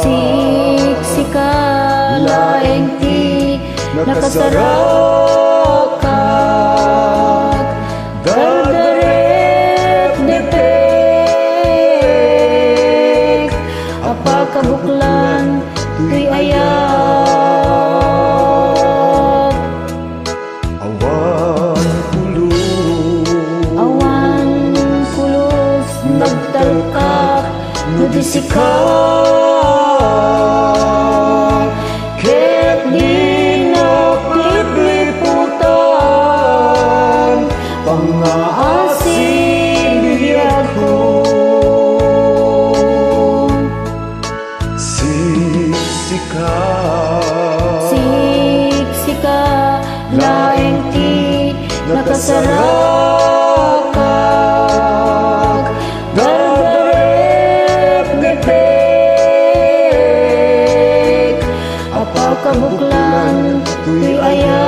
Siksika laeng ti nakasarakat dardarek depek apakabuklan tuy ayak awan kulus nagtalkak nudisika ket di naplipliputan pangaasin biyag ko siksika laeng ti nakasarakak dardarek depek apakabuklan tuy ayak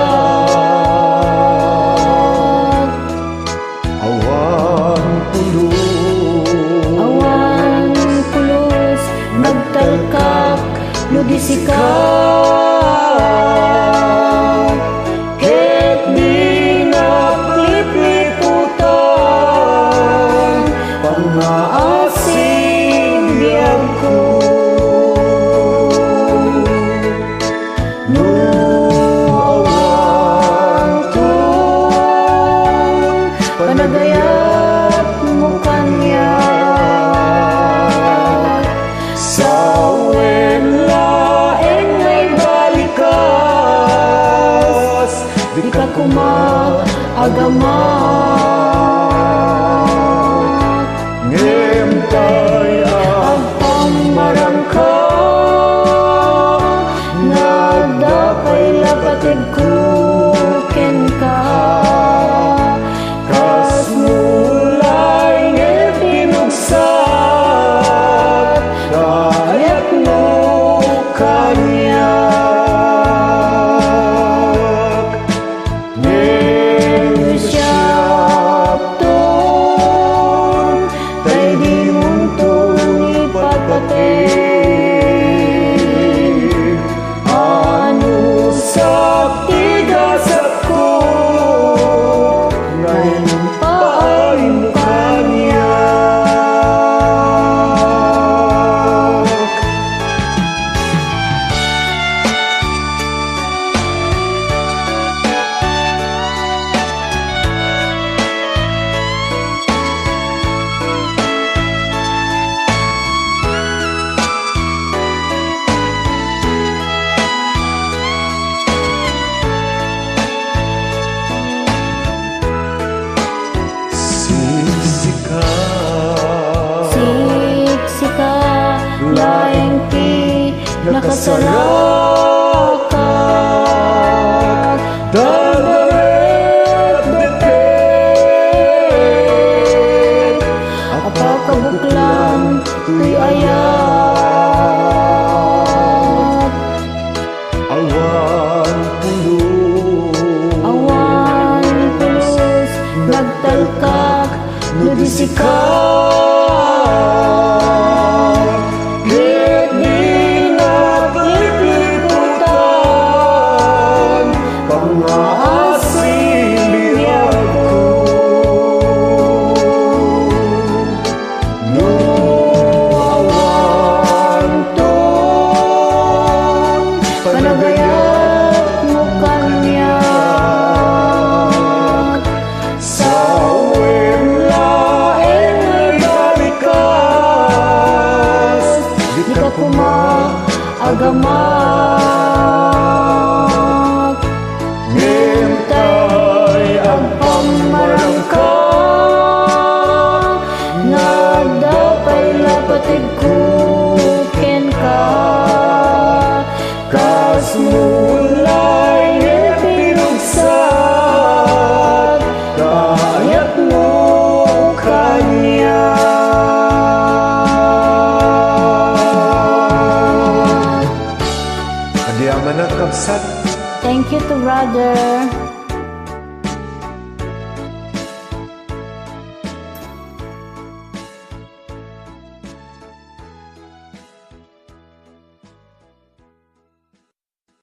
awan kulus nagtalkak nudisika ket di naplipliputan pangaasin biyag ko no awan tun panagayat mo kanya sa di ka kumaagama ngimtay ang pamarangka nagdapay lapatid kuken ka kas mulay ngipinugsak kayak mo kanya laeng ti nakasarakat dardarek depek apakabuklan tuy ayak awan kulus nagtalkak nudisika panagayat mo kanya sa laeng nagalikas di ka kumaagamak ngimtay ang pamarangka nagdapay lapatid kuken ka kas mulay ngipinugsak kayak mo kanya Adi aman ang kapsat. Thank you to brother.